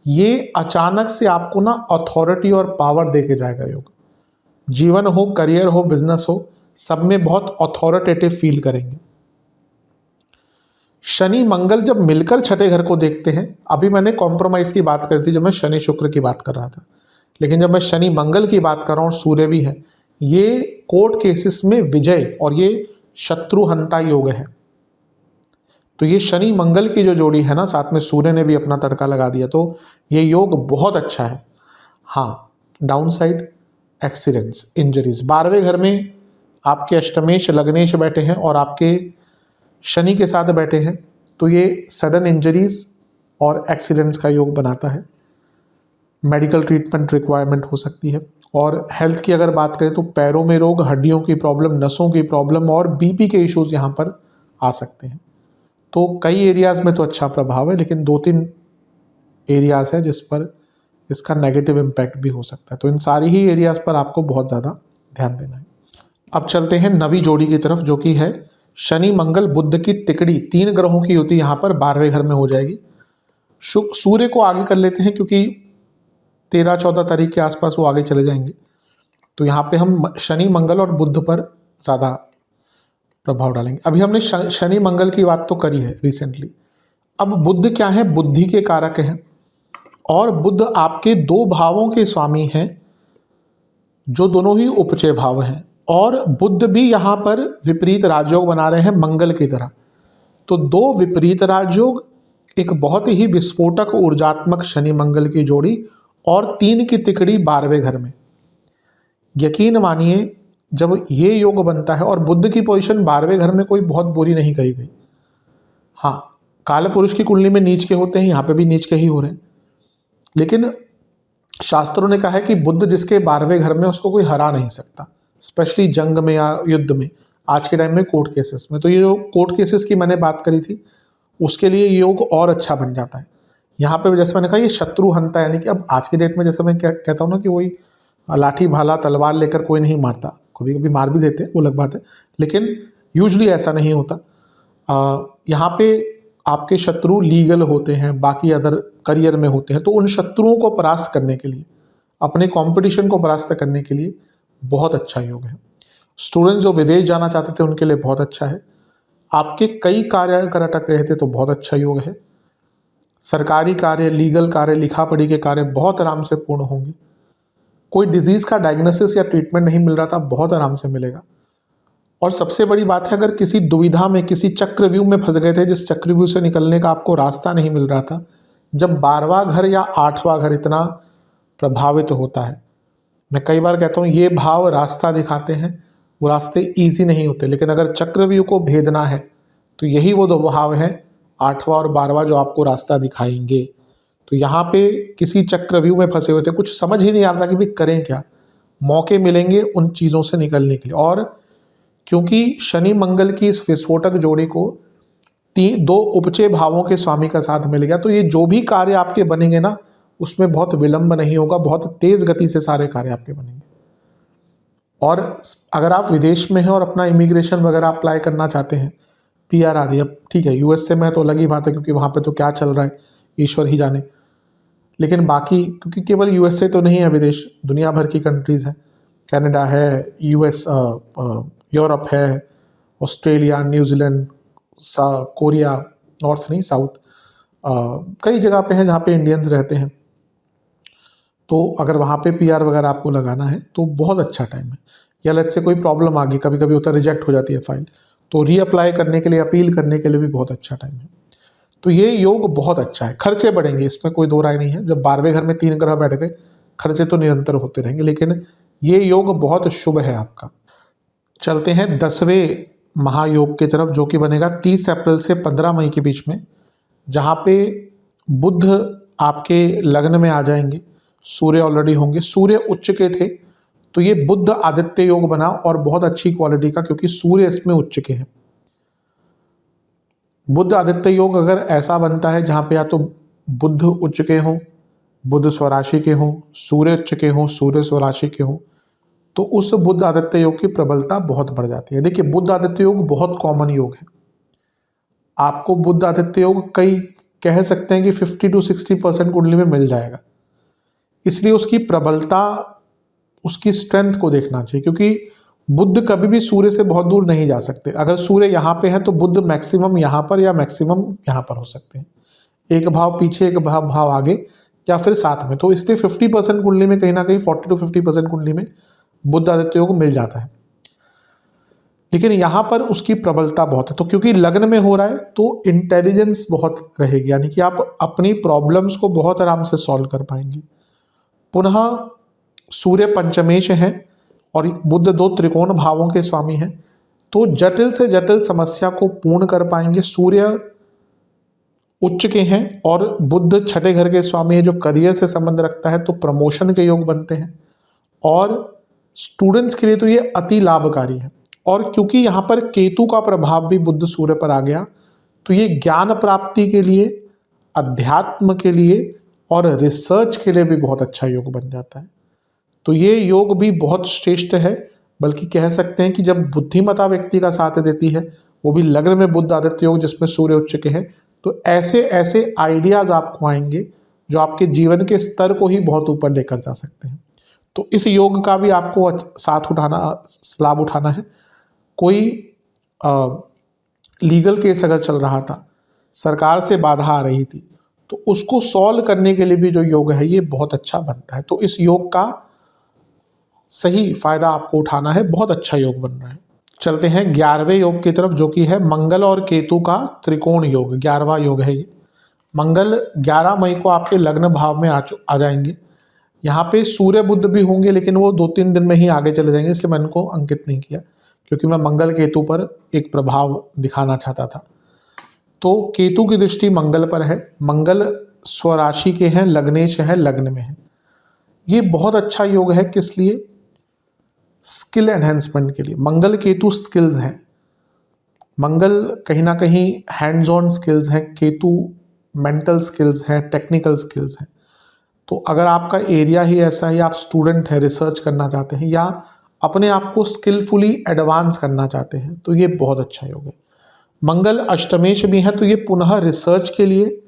Speaker 1: ये अचानक से आपको ना अथॉरिटी और पावर दे के जाएगा योग। जीवन हो, करियर हो, बिजनेस हो, सब में बहुत अथॉरिटेटिव फील करेंगे। शनि मंगल जब मिलकर छठे घर को देखते हैं, अभी मैंने कॉम्प्रोमाइज की बात करी थी जब मैं शनि शुक्र की बात कर रहा था, लेकिन जब मैं शनि मंगल की बात कर रहा हूँ, सूर्य भी है, ये कोर्ट केसेस में विजय और ये शत्रुहंता योग है। तो ये शनि मंगल की जो जोड़ी है ना, साथ में सूर्य ने भी अपना तड़का लगा दिया, तो ये योग बहुत अच्छा है। हाँ, डाउन साइड एक्सीडेंट्स, इंजरीज। 12वें घर में आपके अष्टमेश लग्नेश बैठे हैं और आपके शनि के साथ बैठे हैं, तो ये सडन इंजरीज और एक्सीडेंट्स का योग बनाता है। मेडिकल ट्रीटमेंट रिक्वायरमेंट हो सकती है। और हेल्थ की अगर बात करें तो पैरों में रोग, हड्डियों की प्रॉब्लम, नसों की प्रॉब्लम और बीपी के इश्यूज यहाँ पर आ सकते हैं। तो कई एरियाज़ में तो अच्छा प्रभाव है, लेकिन 2-3 एरियाज़ है जिस पर इसका नेगेटिव इम्पैक्ट भी हो सकता है। तो इन सारी ही एरियाज़ पर आपको बहुत ज़्यादा ध्यान देना है। अब चलते हैं नवी जोड़ी की तरफ, जो कि है शनि मंगल बुध की तिकड़ी। 3 ग्रहों की होती है यहाँ पर, 12वें घर में हो जाएगी। सूर्य को आगे कर लेते हैं क्योंकि 13-14 तारीख के आसपास वो आगे चले जाएंगे। तो यहाँ पे हम शनि मंगल और बुध पर ज़्यादा प्रभाव डालेंगे। अभी हमने शनि मंगल की बात तो करी है रिसेंटली। अब बुध क्या है? बुद्धि के कारक हैं और बुध आपके 2 भावों के स्वामी हैं, जो दोनों ही उपचय भाव हैं। और बुध भी यहाँ पर विपरीत राजयोग बना रहे हैं मंगल की तरह। तो 2 विपरीत राजयोग, एक बहुत ही विस्फोटक ऊर्जात्मक शनि मंगल की जोड़ी और 3 की तिकड़ी 12वें घर में। यकीन मानिए, जब ये योग बनता है और बुध की पोजीशन 12वें घर में कोई बहुत बुरी नहीं कही गई। हाँ, काल पुरुष की कुंडली में नीच के होते हैं, यहाँ पे भी नीच के ही हो रहे हैं, लेकिन शास्त्रों ने कहा है कि बुध जिसके 12वें घर में, उसको कोई हरा नहीं सकता, स्पेशली जंग में या युद्ध में, आज के टाइम में कोर्ट केसेस में। तो ये जो कोर्ट केसेस की मैंने बात करी थी, उसके लिए योग और अच्छा बन जाता है। यहाँ पे जैसे मैंने कहा, ये शत्रुहंता, यानी कि अब आज के डेट में जैसे मैं कहता हूँ ना कि वही लाठी भाला तलवार लेकर कोई नहीं मारता, कभी कभी मार भी देते हैं, वो अलग बात है, लेकिन यूजुअली ऐसा नहीं होता। यहाँ पे आपके शत्रु लीगल होते हैं, बाकी अदर करियर में होते हैं। तो उन शत्रुओं को परास्त करने के लिए, अपने कंपटीशन को परास्त करने के लिए बहुत अच्छा योग है। स्टूडेंट्स जो विदेश जाना चाहते थे उनके लिए बहुत अच्छा है। आपके कई कार्य अगर अटक रहे थे तो बहुत अच्छा योग है। सरकारी कार्य, लीगल कार्य, लिखा पढ़ी के कार्य बहुत आराम से पूर्ण होंगे। कोई डिजीज़ का डायग्नोसिस या ट्रीटमेंट नहीं मिल रहा था, बहुत आराम से मिलेगा। और सबसे बड़ी बात है, अगर किसी दुविधा में, किसी चक्रव्यूह में फंस गए थे, जिस चक्रव्यूह से निकलने का आपको रास्ता नहीं मिल रहा था, जब 12वां घर या 8वां घर इतना प्रभावित होता है, मैं कई बार कहता हूँ ये भाव रास्ता दिखाते हैं, वो रास्ते ईजी नहीं होते, लेकिन अगर चक्रव्यूह को भेदना है तो यही वो 2 भाव हैं, 8वां और 12वां, जो आपको रास्ता दिखाएंगे। तो यहाँ पे किसी चक्रव्यूह में फंसे हुए थे, कुछ समझ ही नहीं आता कि भाई करें क्या, मौके मिलेंगे उन चीज़ों से निकलने के लिए। और क्योंकि शनि मंगल की इस विस्फोटक जोड़ी को 2 उपचय भावों के स्वामी का साथ मिल गया, तो ये जो भी कार्य आपके बनेंगे ना, उसमें बहुत विलंब नहीं होगा, बहुत तेज गति से सारे कार्य आपके बनेंगे। और अगर आप विदेश में हैं और अपना इमिग्रेशन वगैरह अप्लाई करना चाहते हैं, PR आदि, अब ठीक है USA में तो अलग ही बात है, क्योंकि वहाँ पे तो क्या चल रहा है ईश्वर ही जाने, लेकिन बाकी, क्योंकि केवल USA तो नहीं है विदेश, दुनिया भर की कंट्रीज़ हैं, कनाडा है, US, यूरोप है, ऑस्ट्रेलिया, न्यूजीलैंड, कोरिया, नॉर्थ नहीं साउथ, कई जगह पे हैं जहाँ पे इंडियंस रहते हैं। तो अगर वहाँ पे PR वगैरह आपको लगाना है तो बहुत अच्छा टाइम है। या लेट्स से कोई प्रॉब्लम आ गई, कभी कभी होता है रिजेक्ट हो जाती है फाइल, तो रीअप्लाई करने के लिए, अपील करने के लिए भी बहुत अच्छा टाइम है। तो ये योग बहुत अच्छा है। खर्चे बढ़ेंगे, इसमें कोई 2 राय नहीं है। जब 12वें घर में 3 ग्रह बैठ गए, खर्चे तो निरंतर होते रहेंगे, लेकिन ये योग बहुत शुभ है आपका। चलते हैं 10वें महायोग की तरफ, जो कि बनेगा 30 अप्रैल से 15 मई के बीच में, जहाँ पे बुध आपके लग्न में आ जाएंगे, सूर्य ऑलरेडी होंगे, सूर्य उच्च के थे, तो ये बुध आदित्य योग बना और बहुत अच्छी क्वालिटी का, क्योंकि सूर्य इसमें उच्च के हैं। बुध आदित्य योग अगर ऐसा बनता है जहाँ पे या तो बुध उच्च के हों, बुध स्वराशि के हों, सूर्य उच्च के हों, सूर्य स्वराशि के हों, तो उस बुध आदित्य योग की प्रबलता बहुत बढ़ जाती है। देखिए, बुध आदित्य योग बहुत कॉमन योग है। आपको बुध आदित्य योग कई कह सकते हैं कि 50 to 60% कुंडली में मिल जाएगा। इसलिए उसकी प्रबलता, उसकी स्ट्रेंथ को देखना चाहिए, क्योंकि बुध कभी भी सूर्य से बहुत दूर नहीं जा सकते। अगर सूर्य यहाँ पे है तो बुध मैक्सिमम यहाँ पर या मैक्सिमम यहाँ पर हो सकते हैं, एक भाव पीछे एक भाव आगे या फिर साथ में। तो इसलिए 50% कुंडली में कहीं ना कहीं 40 to 50% कुंडली में बुध आदित्य योग मिल जाता है, लेकिन यहाँ पर उसकी प्रबलता बहुत है। तो क्योंकि लग्न में हो रहा है तो इंटेलिजेंस बहुत रहेगी, यानी कि आप अपनी प्रॉब्लम्स को बहुत आराम से सॉल्व कर पाएंगे। पुनः सूर्य पंचमेश है और बुध 2 त्रिकोण भावों के स्वामी हैं, तो जटिल से जटिल समस्या को पूर्ण कर पाएंगे। सूर्य उच्च के हैं और बुध छठे घर के स्वामी है, जो करियर से संबंध रखता है, तो प्रमोशन के योग बनते हैं। और स्टूडेंट्स के लिए तो ये अति लाभकारी है। और क्योंकि यहाँ पर केतु का प्रभाव भी बुध सूर्य पर आ गया, तो ये ज्ञान प्राप्ति के लिए, अध्यात्म के लिए और रिसर्च के लिए भी बहुत अच्छा योग बन जाता है। तो ये योग भी बहुत श्रेष्ठ है। बल्कि कह सकते हैं कि जब बुद्धिमता व्यक्ति का साथ देती है, वो भी लग्न में बुध आदित्य योग जिसमें सूर्य उच्च के हैं, तो ऐसे ऐसे आइडियाज आपको आएंगे जो आपके जीवन के स्तर को ही बहुत ऊपर लेकर जा सकते हैं। तो इस योग का भी आपको साथ उठाना, लाभ उठाना है। कोई लीगल केस अगर चल रहा था, सरकार से बाधा आ रही थी, तो उसको सॉल्व करने के लिए भी जो योग है ये बहुत अच्छा बनता है। तो इस योग का सही फायदा आपको उठाना है, बहुत अच्छा योग बन रहा है। चलते हैं 11वें योग की तरफ, जो कि है मंगल और केतु का त्रिकोण योग। 11वां योग है ये। मंगल 11 मई को आपके लग्न भाव में आ जाएंगे। यहाँ पे सूर्य बुध भी होंगे, लेकिन वो 2-3 दिन में ही आगे चले जाएंगे, इसलिए मैंने को अंकित नहीं किया, क्योंकि मैं मंगल केतु पर एक प्रभाव दिखाना चाहता था। तो केतु की दृष्टि मंगल पर है। मंगल स्वराशि के हैं, लग्नेश है, लग्न में है। ये बहुत अच्छा योग है। किस लिए? स्किल एनहेंसमेंट के लिए। मंगल केतु स्किल्स हैं। मंगल कहीं ना कहीं हैंड्स ऑन स्किल्स हैं, केतु मेंटल स्किल्स हैं, टेक्निकल स्किल्स हैं। तो अगर आपका एरिया ही ऐसा है, आप स्टूडेंट हैं, रिसर्च करना चाहते हैं, या अपने आप को स्किलफुली एडवांस करना चाहते हैं, तो ये बहुत अच्छा योग है। मंगल अष्टमेश भी है, तो ये पुनः रिसर्च के लिए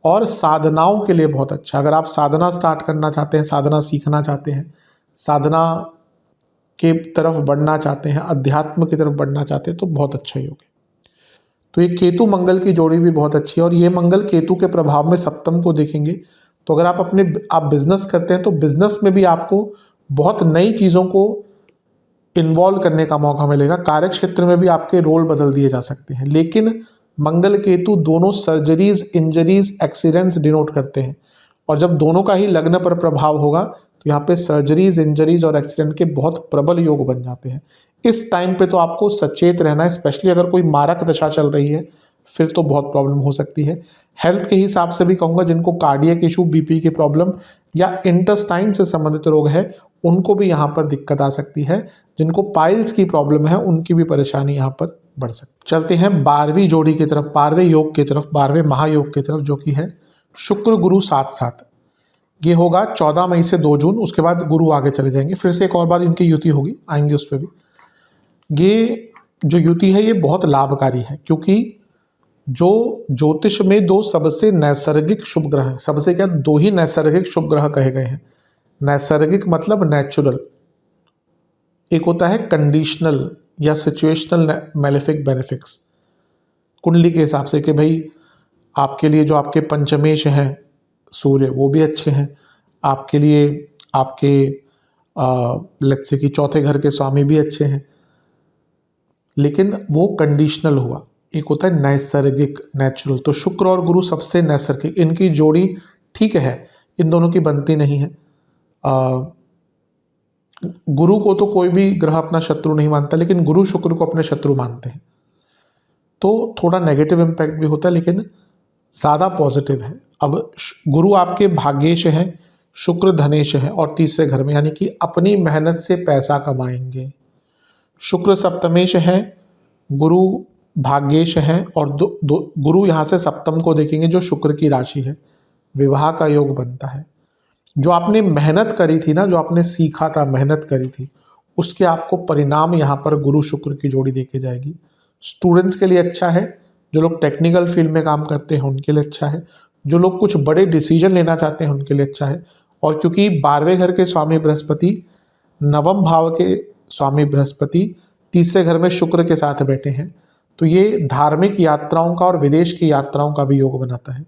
Speaker 1: और साधनाओं के लिए बहुत अच्छा। अगर आप साधना स्टार्ट करना चाहते हैं, साधना सीखना चाहते हैं, साधना के तरफ बढ़ना चाहते हैं, अध्यात्म की तरफ बढ़ना चाहते हैं, तो बहुत अच्छा योग है। तो ये केतु मंगल की जोड़ी भी बहुत अच्छी है। और ये मंगल केतु के प्रभाव में सप्तम को देखेंगे, तो अगर आप बिजनेस करते हैं, तो बिजनेस में भी आपको बहुत नई चीज़ों को इन्वॉल्व करने का मौका मिलेगा। कार्य क्षेत्र में भी आपके रोल बदल दिए जा सकते हैं। लेकिन मंगल केतु दोनों सर्जरीज, इंजरीज, एक्सीडेंट्स डिनोट करते हैं, और जब दोनों का ही लग्न पर प्रभाव होगा तो यहाँ पे सर्जरीज, इंजरीज और एक्सीडेंट के बहुत प्रबल योग बन जाते हैं। इस टाइम पे तो आपको सचेत रहना है, स्पेशली अगर कोई मारक दशा चल रही है, फिर तो बहुत प्रॉब्लम हो सकती है। हेल्थ के हिसाब से भी कहूँगा, जिनको कार्डियक इशू, बीपी की प्रॉब्लम या इंटेस्टाइन से संबंधित रोग है, उनको भी यहाँ पर दिक्कत आ सकती है। जिनको पाइल्स की प्रॉब्लम है, उनकी भी परेशानी यहाँ पर बढ़ सकती। चलते हैं 12वीं जोड़ी की तरफ, 12वें योग की तरफ, 12वें महायोग की तरफ, जो कि है शुक्र गुरु साथ साथ। ये होगा 14 मई से 2 जून। उसके बाद गुरु आगे चले जाएंगे, फिर से एक और बार इनकी युति होगी, आएंगे उस पर भी। ये जो युति है ये बहुत लाभकारी है, क्योंकि जो ज्योतिष में 2 सबसे नैसर्गिक शुभ ग्रह हैं, सबसे क्या 2 ही नैसर्गिक शुभ ग्रह कहे गए हैं। नैसर्गिक मतलब नेचुरल, एक होता है कंडीशनल या सिचुएशनल मैलेफिक बेनिफिक्स। कुंडली के हिसाब से कि भाई आपके लिए जो आपके पंचमेश हैं सूर्य, वो भी अच्छे हैं आपके लिए, आपके लेट्स से कि चौथे घर के स्वामी भी अच्छे हैं, लेकिन वो कंडीशनल हुआ। एक होता है नैसर्गिक, नेचुरल। तो शुक्र और गुरु सबसे नैसर्गिक, इनकी जोड़ी ठीक है, इन दोनों की बनती नहीं है। गुरु को तो कोई भी ग्रह अपना शत्रु नहीं मानता, लेकिन गुरु शुक्र को अपने शत्रु मानते हैं, तो थोड़ा नेगेटिव इम्पैक्ट भी होता है, लेकिन ज़्यादा पॉजिटिव है। अब गुरु आपके भाग्येश हैं, शुक्र धनेश है और तीसरे घर में, यानी कि अपनी मेहनत से पैसा कमाएंगे। शुक्र सप्तमेश है, गुरु भाग्येश है, और गुरु यहाँ से सप्तम को देखेंगे जो शुक्र की राशि है, विवाह का योग बनता है। जो आपने मेहनत करी थी ना, जो आपने सीखा था, मेहनत करी थी, उसके आपको परिणाम यहाँ पर गुरु शुक्र की जोड़ी देखी जाएगी। स्टूडेंट्स के लिए अच्छा है, जो लोग टेक्निकल फील्ड में काम करते हैं उनके लिए अच्छा है, जो लोग कुछ बड़े डिसीजन लेना चाहते हैं उनके लिए अच्छा है। और क्योंकि 12वें घर के स्वामी बृहस्पति, नवम भाव के स्वामी बृहस्पति तीसरे घर में शुक्र के साथ बैठे हैं, तो ये धार्मिक यात्राओं का और विदेश की यात्राओं का भी योग बनाता है।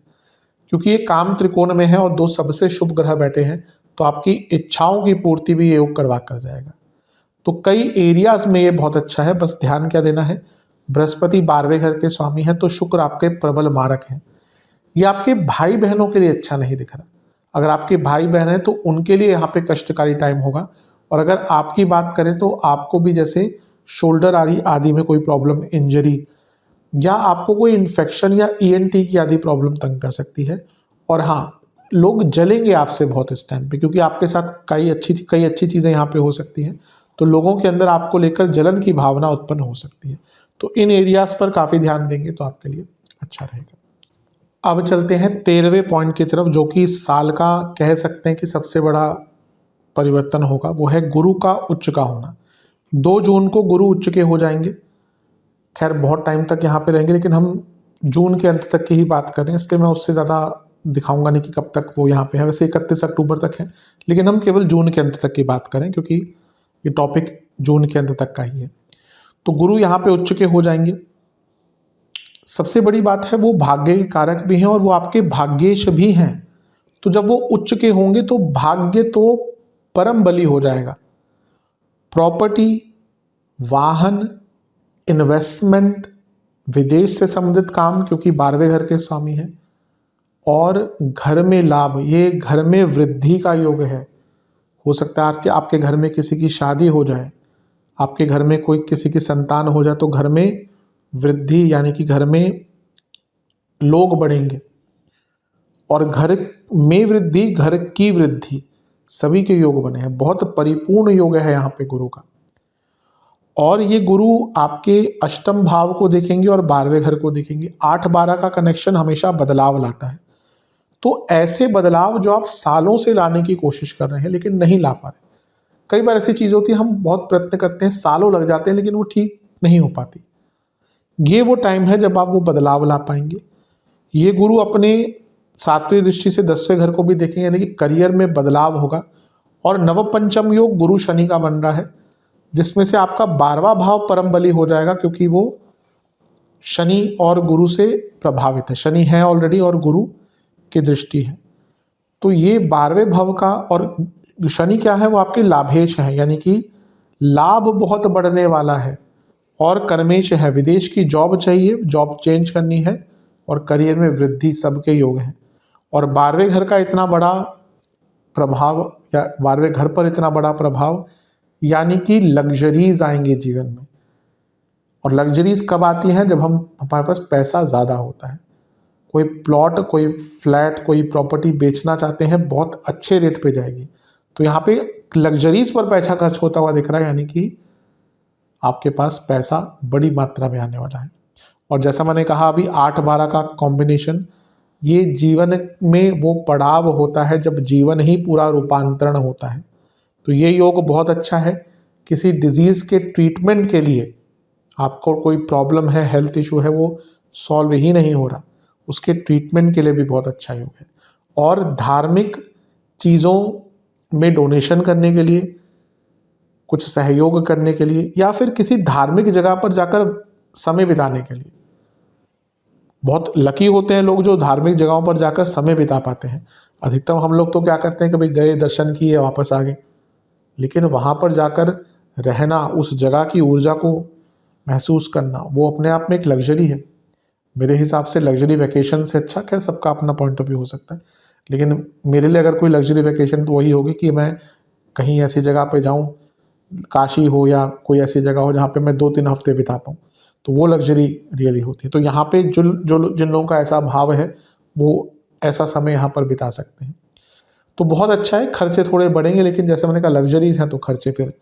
Speaker 1: क्योंकि ये काम त्रिकोण में है और दो सबसे शुभ ग्रह बैठे हैं, तो आपकी इच्छाओं की पूर्ति भी ये योग करवा कर जाएगा। तो कई एरियाज में ये बहुत अच्छा है। बस ध्यान क्या देना है, बृहस्पति 12वें घर के स्वामी हैं, तो शुक्र आपके प्रबल मारक हैं। ये आपके भाई बहनों के लिए अच्छा नहीं दिख रहा। अगर आपके भाई बहन हैं तो उनके लिए यहाँ पे कष्टकारी टाइम होगा। और अगर आपकी बात करें तो आपको भी जैसे शोल्डर आदि में कोई प्रॉब्लम, इंजरी, या आपको कोई इन्फेक्शन या ईएनटी की आदि प्रॉब्लम तंग कर सकती है। और हाँ, लोग जलेंगे आपसे बहुत इस टाइम पे, क्योंकि आपके साथ कई अच्छी चीज़ें यहाँ पे हो सकती हैं। तो लोगों के अंदर आपको लेकर जलन की भावना उत्पन्न हो सकती है। तो इन एरियाज पर काफ़ी ध्यान देंगे तो आपके लिए अच्छा रहेगा। अब चलते हैं 13वें पॉइंट की तरफ, जो कि इस साल का कह सकते हैं कि सबसे बड़ा परिवर्तन होगा। वो है गुरु का उच्च का होना। 2 जून को गुरु उच्च के हो जाएंगे। खैर बहुत टाइम तक यहाँ पे रहेंगे, लेकिन हम जून के अंत तक की ही बात कर रहे हैं, इसलिए मैं उससे ज़्यादा दिखाऊंगा नहीं कि कब तक वो यहाँ पे है। वैसे 31 अक्टूबर तक है, लेकिन हम केवल जून के अंत तक की बात करें, क्योंकि ये टॉपिक जून के अंत तक का ही है। तो गुरु यहाँ पे उच्च के हो जाएंगे। सबसे बड़ी बात है, वो भाग्य के कारक भी हैं और वो आपके भाग्येश भी हैं। तो जब वो उच्च के होंगे तो भाग्य तो परम बली हो जाएगा। प्रॉपर्टी, वाहन, इन्वेस्टमेंट, विदेश से संबंधित काम, क्योंकि 12वें घर के स्वामी हैं, और घर में लाभ, ये घर में वृद्धि का योग है। हो सकता है कि आपके घर में किसी की शादी हो जाए, आपके घर में कोई किसी की संतान हो जाए, तो घर में वृद्धि यानी कि घर में लोग बढ़ेंगे। और घर में वृद्धि, घर की वृद्धि, सभी के योग बने हैं। बहुत परिपूर्ण योग है यहाँ पे गुरु का। और ये गुरु आपके अष्टम भाव को देखेंगे और 12वें घर को देखेंगे। 8-12 का कनेक्शन हमेशा बदलाव लाता है। तो ऐसे बदलाव जो आप सालों से लाने की कोशिश कर रहे हैं लेकिन नहीं ला पा रहे। कई बार ऐसी चीज़ होती है, हम बहुत प्रयत्न करते हैं, सालों लग जाते हैं, लेकिन वो ठीक नहीं हो पाती। ये वो टाइम है जब आप वो बदलाव ला पाएंगे। ये गुरु अपने 7वीं दृष्टि से 10वें घर को भी देखेंगे, यानी कि करियर में बदलाव होगा। और नवपंचम योग गुरु शनि का बन रहा है, जिसमें से आपका 12वां भाव परम बली हो जाएगा, क्योंकि वो शनि और गुरु से प्रभावित है। शनि है ऑलरेडी और गुरु की दृष्टि है। तो ये 12वें भाव का, और शनि क्या है, वो आपके लाभेश है, यानी कि लाभ बहुत बढ़ने वाला है। और कर्मेश है, विदेश की जॉब चाहिए, जॉब चेंज करनी है, और करियर में वृद्धि, सबके योग हैं। और 12वें घर का इतना बड़ा प्रभाव, या 12वें घर पर इतना बड़ा प्रभाव, यानी कि लग्जरीज आएंगे जीवन में। और लग्जरीज कब आती हैं, जब हमारे पास पैसा ज़्यादा होता है। कोई प्लॉट, कोई फ्लैट, कोई प्रॉपर्टी बेचना चाहते हैं, बहुत अच्छे रेट पे जाएगी। तो यहाँ पे लग्जरीज पर पैसा खर्च होता हुआ दिख रहा है, यानी कि आपके पास पैसा बड़ी मात्रा में आने वाला है। और जैसा मैंने कहा अभी 8-12 का कॉम्बिनेशन, ये जीवन में वो पड़ाव होता है जब जीवन ही पूरा रूपांतरण होता है। तो ये योग बहुत अच्छा है। किसी डिजीज़ के ट्रीटमेंट के लिए, आपको कोई प्रॉब्लम है, हेल्थ इशू है, वो सॉल्व ही नहीं हो रहा, उसके ट्रीटमेंट के लिए भी बहुत अच्छा योग है। और धार्मिक चीज़ों में डोनेशन करने के लिए, कुछ सहयोग करने के लिए, या फिर किसी धार्मिक जगह पर जाकर समय बिताने के लिए। बहुत लकी होते हैं लोग जो धार्मिक जगहों पर जाकर समय बिता पाते हैं। अधिकतम हम लोग तो क्या करते हैं, कभी गए, दर्शन किए, वापस आ गए। लेकिन वहाँ पर जाकर रहना, उस जगह की ऊर्जा को महसूस करना, वो अपने आप में एक लग्जरी है। मेरे हिसाब से लग्जरी वैकेशन से अच्छा, क्या सबका अपना पॉइंट ऑफ व्यू हो सकता है, लेकिन मेरे लिए अगर कोई लग्जरी वैकेशन तो वही होगी कि मैं कहीं ऐसी जगह पे जाऊँ, काशी हो या कोई ऐसी जगह हो जहाँ पे मैं 2-3 हफ्ते बिता पाऊँ, तो वो लग्जरी रियली होती है। तो यहाँ पे जिन लोगों का ऐसा भाव है, वो ऐसा समय यहाँ पर बिता सकते हैं। तो बहुत अच्छा है। खर्चे थोड़े बढ़ेंगे, लेकिन जैसे मैंने कहा लग्जरीज हैं तो खर्चे फिर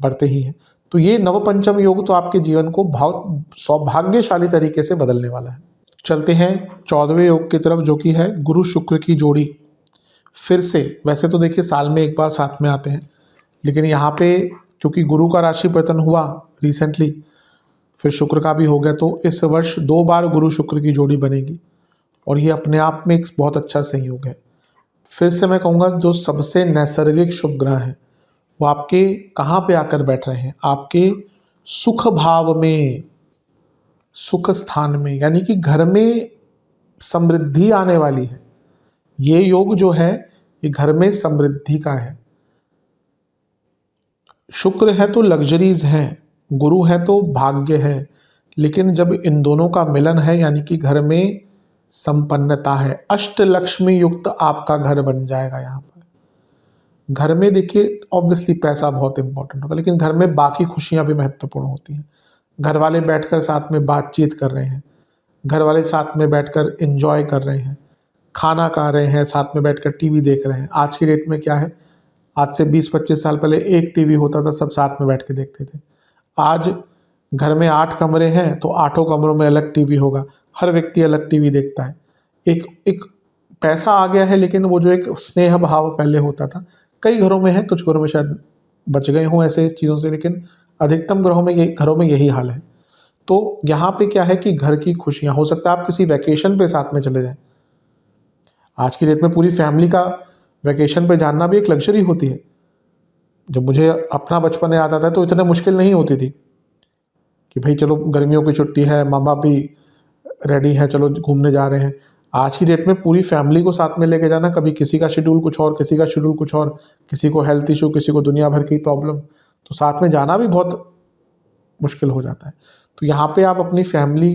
Speaker 1: बढ़ते ही हैं। तो ये नवपंचम योग तो आपके जीवन को बहुत सौभाग्यशाली तरीके से बदलने वाला है। चलते हैं 14वें योग की तरफ, जो कि है गुरु शुक्र की जोड़ी। फिर से, वैसे तो देखिए साल में एक बार साथ में आते हैं, लेकिन यहाँ पे क्योंकि गुरु का राशि परिवर्तन हुआ रिसेंटली, फिर शुक्र का भी हो गया, तो इस वर्ष 2 बार गुरु शुक्र की जोड़ी बनेगी और ये अपने आप में एक बहुत अच्छा संयोग है। फिर से मैं कहूँगा जो सबसे नैसर्गिक शुभ ग्रह हैं वो आपके कहाँ पे आकर बैठ रहे हैं, आपके सुख भाव में, सुख स्थान में, यानी कि घर में समृद्धि आने वाली है। ये योग जो है ये घर में समृद्धि का है। शुक्र है तो लग्जरीज हैं, गुरु है तो भाग्य है, लेकिन जब इन दोनों का मिलन है यानी कि घर में संपन्नता है, अष्टलक्ष्मी युक्त आपका घर बन जाएगा। यहाँ पर घर में देखिए ऑब्वियसली पैसा बहुत इंपॉर्टेंट होगा, लेकिन घर में बाकी खुशियाँ भी महत्वपूर्ण होती हैं। घर वाले बैठकर साथ में बातचीत कर रहे हैं, घर वाले साथ में बैठकर एंजॉय कर रहे हैं, खाना खा रहे हैं, साथ में बैठकर टीवी देख रहे हैं। आज की डेट में क्या है, आज से 20-25 साल पहले एक टीवी होता था, सब साथ में बैठ के देखते थे। आज घर में 8 कमरे हैं तो 8 कमरों में अलग टीवी होगा, हर व्यक्ति अलग टीवी देखता है। एक पैसा आ गया है, लेकिन वो जो एक स्नेह भाव पहले होता था, कई घरों में है, कुछ घरों में शायद बच गए हों ऐसे चीज़ों से, लेकिन अधिकतम घरों में यही हाल है। तो यहाँ पे क्या है कि घर की खुशियाँ, हो सकता है आप किसी वैकेशन पे साथ में चले जाएं। आज की डेट में पूरी फैमिली का वैकेशन पे जाना भी एक लग्जरी होती है। जब मुझे अपना बचपन याद आता है तो इतने मुश्किल नहीं होती थी कि भाई चलो गर्मियों की छुट्टी है, माँ बाप भी रेडी है, चलो घूमने जा रहे हैं। आज की डेट में पूरी फैमिली को साथ में लेके जाना, कभी किसी का शेड्यूल कुछ और, किसी का शेड्यूल कुछ और, किसी को हेल्थ इशू, किसी को दुनिया भर की प्रॉब्लम, तो साथ में जाना भी बहुत मुश्किल हो जाता है। तो यहाँ पे आप अपनी फैमिली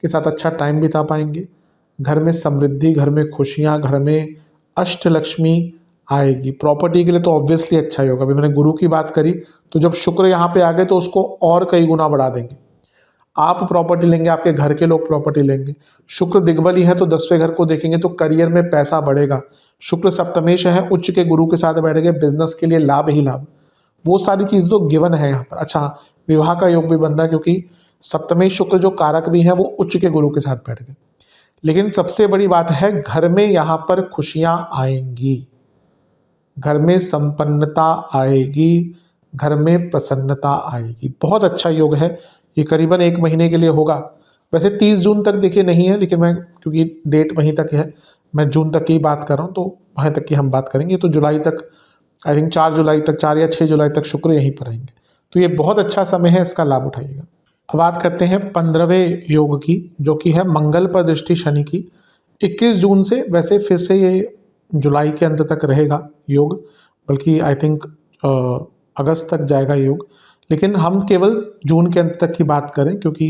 Speaker 1: के साथ अच्छा टाइम बिता पाएंगे, घर में समृद्धि, घर में खुशियाँ, घर में अष्टलक्ष्मी आएगी। प्रॉपर्टी के लिए तो ऑब्वियसली अच्छा ही होगा। अभी मैंने गुरु की बात करी, तो जब शुक्र यहाँ पे आ गए तो उसको और कई गुना बढ़ा देंगे। आप प्रॉपर्टी लेंगे, आपके घर के लोग प्रॉपर्टी लेंगे। शुक्र दिग्बली है तो 10वें घर को देखेंगे तो करियर में पैसा बढ़ेगा। शुक्र सप्तमेश है, उच्च के गुरु के साथ बैठ गए, बिजनेस के लिए लाभ ही लाभ। वो सारी चीज़ तो गिवन है यहाँ पर। अच्छा, विवाह का योग भी बन रहा है क्योंकि सप्तमेश शुक्र जो कारक भी है वो उच्च के गुरु के साथ बैठ गए। लेकिन सबसे बड़ी बात है घर में यहाँ पर खुशियाँ आएंगी, घर में संपन्नता आएगी, घर में प्रसन्नता आएगी। बहुत अच्छा योग है। ये करीबन 1 महीने के लिए होगा। वैसे 30 जून तक देखिए नहीं है, लेकिन मैं क्योंकि डेट वहीं तक है, मैं जून तक की बात कर रहा हूँ, तो वहीं तक की हम बात करेंगे। तो जुलाई तक, आई थिंक 4 जुलाई तक, 4 या 6 जुलाई तक शुक्र यहीं पर रहेंगे। तो ये बहुत अच्छा समय है, इसका लाभ उठाइएगा। अब बात करते हैं 15वें योग की, जो कि है मंगल पर दृष्टि शनि की। 21 जून से, वैसे फिर से ये जुलाई के अंत तक रहेगा योग, बल्कि आई थिंक अगस्त तक जाएगा योग, लेकिन हम केवल जून के अंत तक की बात करें क्योंकि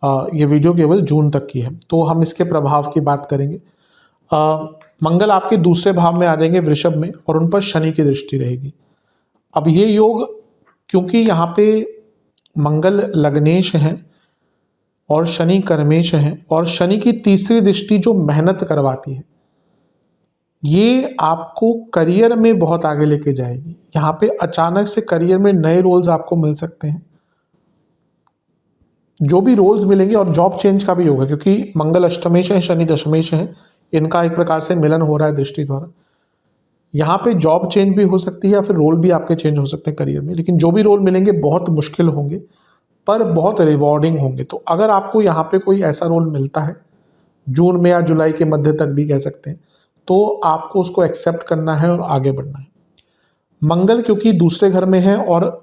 Speaker 1: ये वीडियो केवल जून तक की है, तो हम इसके प्रभाव की बात करेंगे। मंगल आपके दूसरे भाव में आ जाएंगे, वृषभ में, और उन पर शनि की दृष्टि रहेगी। अब ये योग, क्योंकि यहाँ पे मंगल लग्नेश हैं और शनि कर्मेश हैं, और शनि की तीसरी दृष्टि जो मेहनत करवाती है, ये आपको करियर में बहुत आगे लेके जाएगी। यहाँ पे अचानक से करियर में नए रोल्स आपको मिल सकते हैं। जो भी रोल्स मिलेंगे, और जॉब चेंज का भी होगा क्योंकि मंगल अष्टमेश है, शनि दशमेश है, इनका एक प्रकार से मिलन हो रहा है दृष्टि द्वारा। यहाँ पे जॉब चेंज भी हो सकती है या फिर रोल भी आपके चेंज हो सकते हैं करियर में, लेकिन जो भी रोल मिलेंगे बहुत मुश्किल होंगे पर बहुत रिवॉर्डिंग होंगे। तो अगर आपको यहाँ पे कोई ऐसा रोल मिलता है जून में या जुलाई के मध्य तक भी कह सकते हैं, तो आपको उसको एक्सेप्ट करना है और आगे बढ़ना है। मंगल क्योंकि दूसरे घर में है और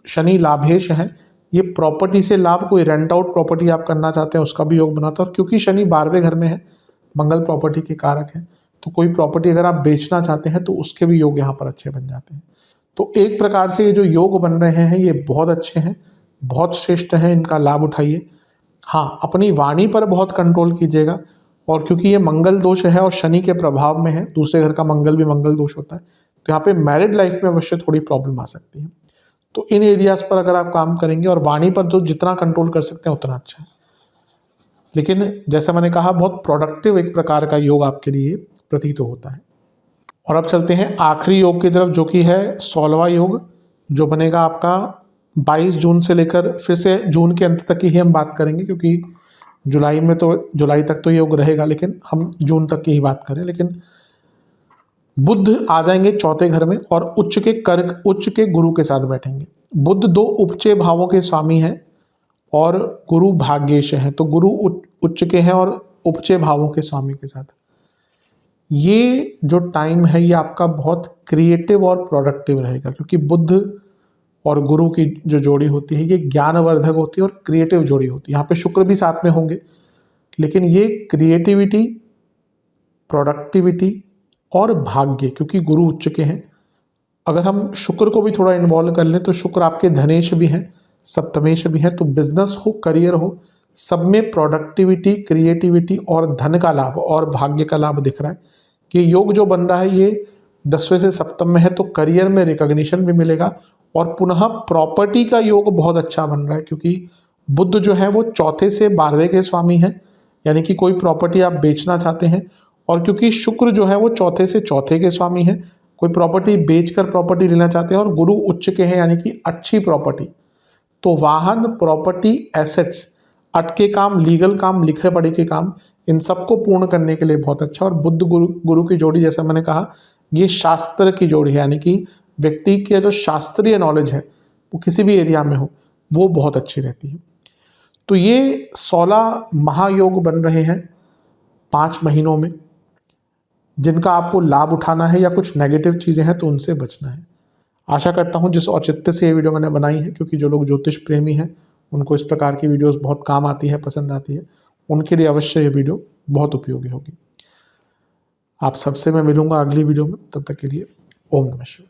Speaker 1: शनि लाभेश है, ये प्रॉपर्टी से लाभ, कोई रेंट आउट प्रॉपर्टी आप करना चाहते हैं उसका भी योग बनाता है। और क्योंकि शनि 12वें घर में है, मंगल प्रॉपर्टी के कारक है, तो कोई प्रॉपर्टी अगर आप बेचना चाहते हैं तो उसके भी योग यहाँ पर अच्छे बन जाते हैं। तो एक प्रकार से ये जो योग बन रहे हैं ये बहुत अच्छे हैं, बहुत श्रेष्ठ हैं, इनका लाभ उठाइए। हाँ, अपनी वाणी पर बहुत कंट्रोल कीजिएगा, और क्योंकि ये मंगल दोष है और शनि के प्रभाव में है, दूसरे घर का मंगल भी मंगल दोष होता है, तो यहाँ पे मैरिड लाइफ में अवश्य थोड़ी प्रॉब्लम आ सकती है। तो इन एरियाज पर अगर आप काम करेंगे और वाणी पर जो जितना कंट्रोल कर सकते हैं उतना अच्छा है। लेकिन जैसा मैंने कहा, बहुत प्रोडक्टिव एक प्रकार का योग आपके लिए प्रतीत होता है। और अब चलते हैं आखिरी योग की तरफ, जो कि है 16वां योग, जो बनेगा आपका 22 जून से लेकर, फिर से जून के अंत तक की ही हम बात करेंगे क्योंकि जुलाई तक तो योग रहेगा, लेकिन हम जून तक की ही बात करें। लेकिन बुध आ जाएंगे चौथे घर में और उच्च के गुरु के साथ बैठेंगे। बुध 2 उपचय भावों के स्वामी हैं और गुरु भाग्येश हैं, तो गुरु उच्च के हैं और उपचय भावों के स्वामी के साथ। ये जो टाइम है ये आपका बहुत क्रिएटिव और प्रोडक्टिव रहेगा, क्योंकि बुध और गुरु की जो जोड़ी होती है ये ज्ञानवर्धक होती है और क्रिएटिव जोड़ी होती है। यहाँ पे शुक्र भी साथ में होंगे, लेकिन ये क्रिएटिविटी, प्रोडक्टिविटी और भाग्य, क्योंकि गुरु उच्च के हैं। अगर हम शुक्र को भी थोड़ा इन्वॉल्व कर लें तो शुक्र आपके धनेश भी हैं, सप्तमेश भी हैं, तो बिजनेस हो, करियर हो, सब में प्रोडक्टिविटी, क्रिएटिविटी और धन का लाभ और भाग्य का लाभ दिख रहा है। कि योग जो बन रहा है ये 10वें से सप्तम में है, तो करियर में रिकॉग्निशन भी मिलेगा और पुनः प्रॉपर्टी का योग बहुत अच्छा बन रहा है, क्योंकि बुध जो है वो 4 से 12वें के स्वामी हैं, यानी कि कोई प्रॉपर्टी आप बेचना चाहते हैं। और क्योंकि शुक्र जो है वो 4 से 4 के स्वामी हैं, कोई प्रॉपर्टी बेचकर प्रॉपर्टी लेना चाहते हैं, और गुरु उच्च के हैं यानी कि अच्छी प्रॉपर्टी, तो वाहन, प्रॉपर्टी, एसेट्स, अटके काम, लीगल काम, लिखे पढ़े के काम, इन सबको पूर्ण करने के लिए बहुत अच्छा। और बुध गुरु की जोड़ी, जैसा मैंने कहा, ये शास्त्र की जोड़ी है, यानी कि व्यक्ति की जो शास्त्रीय नॉलेज है वो किसी भी एरिया में हो वो बहुत अच्छी रहती है। तो ये 16 महायोग बन रहे हैं 5 महीनों में, जिनका आपको लाभ उठाना है, या कुछ नेगेटिव चीज़ें हैं तो उनसे बचना है। आशा करता हूँ जिस औचित्य से ये वीडियो मैंने बनाई है, क्योंकि जो लोग ज्योतिष प्रेमी हैं उनको इस प्रकार की वीडियोस बहुत काम आती है, पसंद आती है, उनके लिए अवश्य ये वीडियो बहुत उपयोगी होगी। आप सबसे मैं मिलूंगा अगली वीडियो में, तब तक के लिए ओम नमः शिवाय।